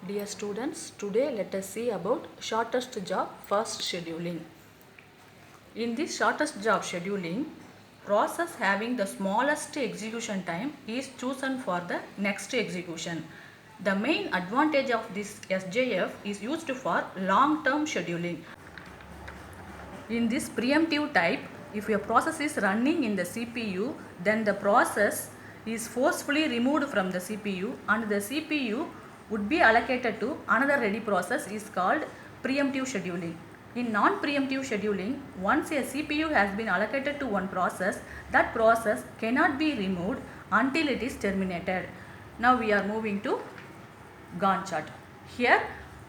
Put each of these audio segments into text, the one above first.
Dear students, today let us see about shortest job first scheduling. In this shortest job scheduling, process having the smallest execution time is chosen for the next execution. The main advantage of this SJF is used for long-term scheduling. In this preemptive type, if a process is running in the CPU, then the process is forcefully removed from the CPU and the CPU would be allocated to another ready process is called preemptive scheduling. In non-preemptive scheduling, once a CPU has been allocated to one process, that process cannot be removed until it is terminated. Now we are moving to Gantt chart. Here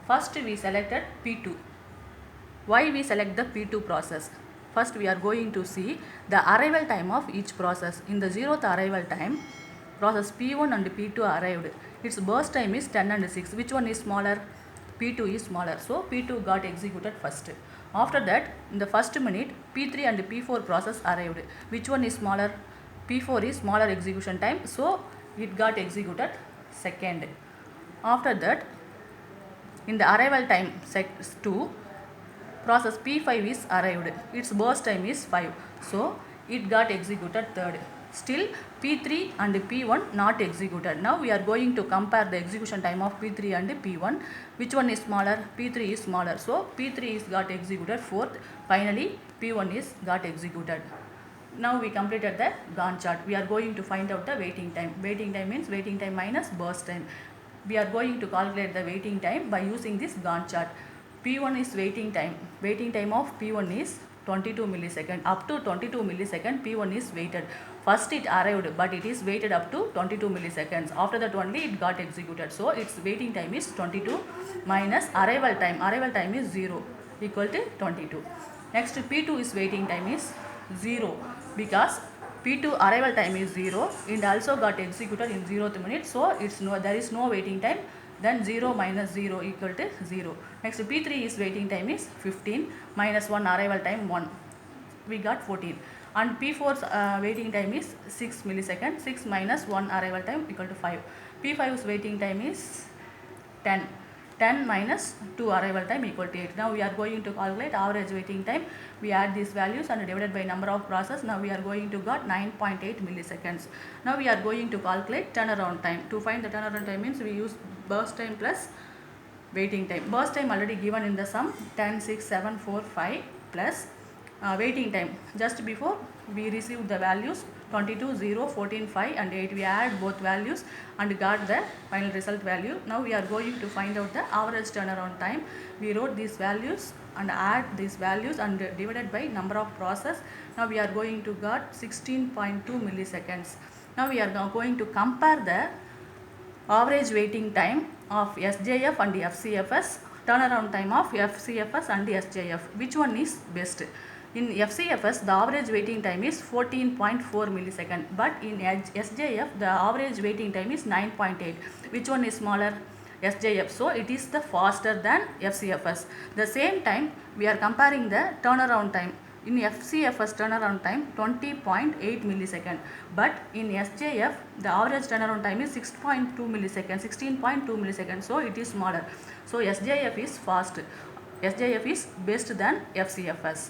first we selected P2. Why we select the P2 process? First we are going to see the arrival time of each process. In the 0th arrival time, process P1 and P2 arrived. Its burst time is 10 and 6. Which one is smaller? P2 is smaller. So P2 got executed first. After that, in the first minute, P3 and P4 process arrived. Which one is smaller? P4 is smaller execution time. So it got executed second. After that, in the arrival time 2, process P5 is arrived. Its burst time is 5. So it got executed third. Still P3 and P1 not executed. Now we are going to compare the execution time of P3 and P1. Which one is smaller? P3 is smaller. So P3 is got executed fourth. Finally P1 is got executed. Now we completed the Gantt chart. We are going to find out the waiting time. Waiting time means waiting time minus burst time. We are going to calculate the waiting time by using this Gantt chart. P1 is waiting time. Waiting time of P1 is 22 millisecond. Up to 22 millisecond P1 is waited. First it arrived but it is waited up to 22 milliseconds. After that only it got executed. So its waiting time is 22 minus arrival time. Arrival time is 0 equal to 22. Next P2 is waiting time is 0 because P2 arrival time is 0 and also got executed in 0th minute. So there is no waiting time. Then 0 minus 0 equal to 0. Next P3 is waiting time is 15 minus 1 arrival time 1. We got 14. And P4's waiting time is 6 milliseconds. 6 minus 1 arrival time equal to 5. P5's waiting time is 10. 10 minus 2 arrival time equal to 8. Now we are going to calculate average waiting time. We add these values and divided by number of process. Now we are going to got 9.8 milliseconds. Now we are going to calculate turnaround time. To find the turnaround time means we use burst time plus waiting time. Burst time already given in the sum 10, 6, 7, 4, 5 plus waiting time. Just before we received the values 22, 0, 14, 5 and 8. We add both values and got the final result value. Now we are going to find out the average turnaround time. We wrote these values and add these values and divided by number of process. Now we are going to got 16.2 milliseconds. Now we are now going to compare the average waiting time of SJF and FCFS, turnaround time of FCFS and SJF. Which one is best? In FCFS, the average waiting time is 14.4 millisecond, but in SJF, the average waiting time is 9.8. Which one is smaller? SJF. So it is the faster than FCFS. The same time, we are comparing the turnaround time. In FCFS turnaround time 20.8 millisecond, but in SJF the average turnaround time is 6.2 millisecond, 16.2 millisecond. So it is smaller. So SJF is fast. SJF is best than FCFS.